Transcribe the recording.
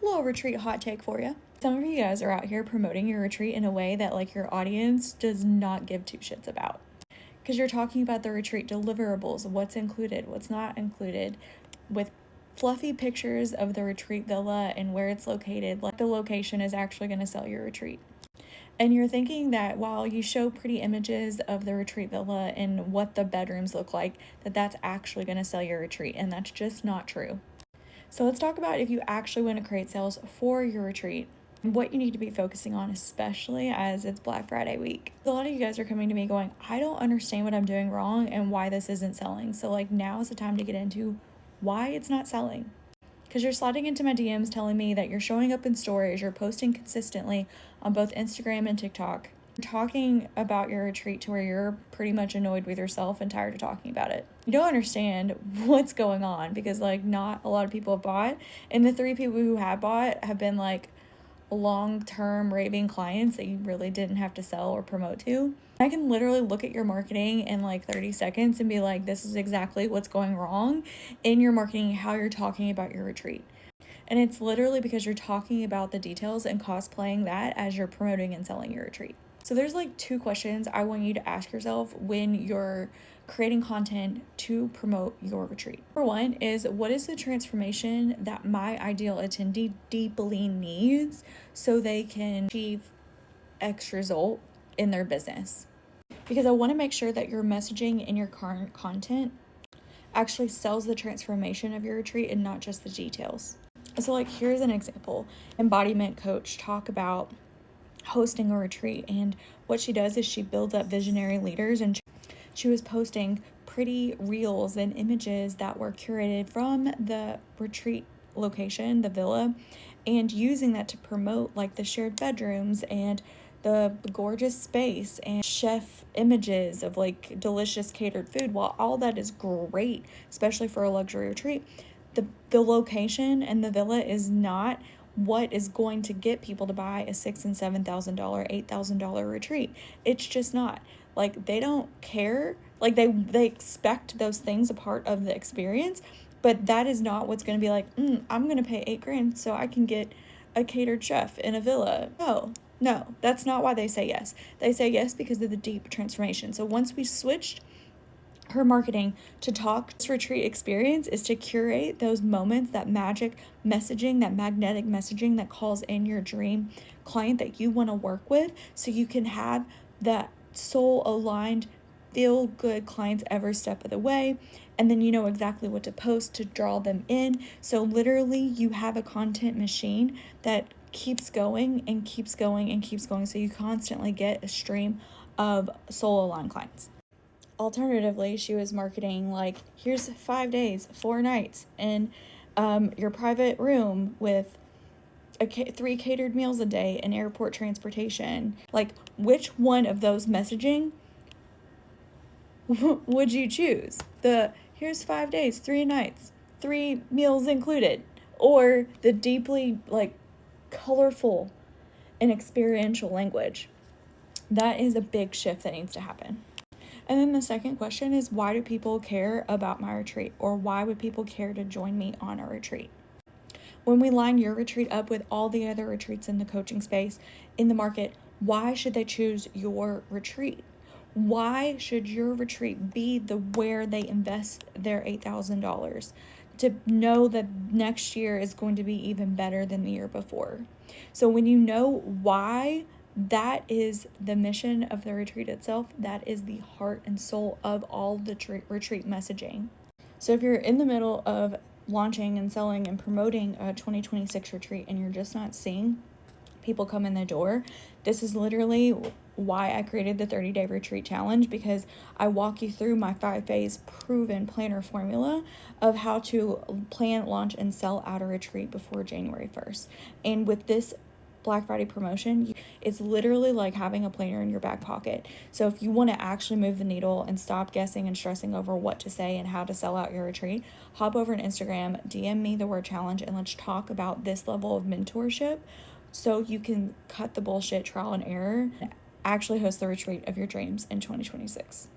Little retreat hot take for you. Some of you guys are out here promoting your retreat in a way that like your audience does not give two shits about. Because you're talking about the retreat deliverables, what's included, what's not included, with fluffy pictures of the retreat villa and where it's located, like the location is actually going to sell your retreat. And you're thinking that while you show pretty images of the retreat villa and what the bedrooms look like, that's actually going to sell your retreat, and that's just not true. So let's talk about if you actually want to create sales for your retreat and what you need to be focusing on, especially as it's Black Friday week. A lot of you guys are coming to me going, I don't understand what I'm doing wrong and why this isn't selling. So like now is the time to get into why it's not selling. Because you're sliding into my DMs telling me that you're showing up in stories, you're posting consistently on both Instagram and TikTok. You're talking about your retreat to where you're pretty much annoyed with yourself and tired of talking about it. You don't understand what's going on because like not a lot of people have bought. And the 3 people who have bought have been like long-term raving clients that you really didn't have to sell or promote to. I can literally look at your marketing in like 30 seconds and be like, this is exactly what's going wrong in your marketing, how you're talking about your retreat. And it's literally because you're talking about the details and cosplaying that as you're promoting and selling your retreat. So there's like 2 questions I want you to ask yourself when you're creating content to promote your retreat. Number 1 is, what is the transformation that my ideal attendee deeply needs so they can achieve X result in their business? Because I want to make sure that your messaging in your current content actually sells the transformation of your retreat and not just the details. So like here's an example. Embodiment coach talk about hosting a retreat, and what she does is she builds up visionary leaders, and she was posting pretty reels and images that were curated from the retreat location, the villa, and using that to promote like the shared bedrooms and the gorgeous space and chef images of like delicious catered food. While all that is great, especially for a luxury retreat, the location and the villa is not what is going to get people to buy a $6,000 and $7,000, $8,000 retreat. It's just not. Like they don't care. Like they expect those things a part of the experience, but that is not what's going to be like, I'm going to pay $8,000 so I can get a catered chef in a villa. No, that's not why they say yes. They say yes because of the deep transformation. So once we switched her marketing to talk, this retreat experience is to curate those moments, that magic messaging, that magnetic messaging that calls in your dream client that you want to work with, so you can have that soul aligned, feel good clients every step of the way. And then you know exactly what to post to draw them in. So literally you have a content machine that keeps going and keeps going and keeps going. So you constantly get a stream of soul aligned clients. Alternatively, she was marketing like, here's 5 days, 4 nights in your private room with 3 catered meals a day and airport transportation. Like, which one of those messaging would you choose? The here's 5 days, 3 nights, 3 meals included, or the deeply like colorful and experiential language? That is a big shift that needs to happen. And then the second question is, why do people care about my retreat, or why would people care to join me on a retreat? When we line your retreat up with all the other retreats in the coaching space in the market, why should they choose your retreat? Why should your retreat be the where they invest their $8,000 to know that next year is going to be even better than the year before? So when you know why, that is the mission of the retreat itself. That is the heart and soul of all the retreat messaging. So if you're in the middle of launching and selling and promoting a 2026 retreat and you're just not seeing people come in the door, this is literally why I created the 30-day retreat challenge, because I walk you through my 5-phase proven planner formula of how to plan, launch, and sell out a retreat before January 1st. And with this Black Friday promotion, it's literally like having a planner in your back pocket. So if you want to actually move the needle and stop guessing and stressing over what to say and how to sell out your retreat, hop over on Instagram, DM me the word challenge, and let's talk about this level of mentorship so you can cut the bullshit, trial and error, and actually host the retreat of your dreams in 2026.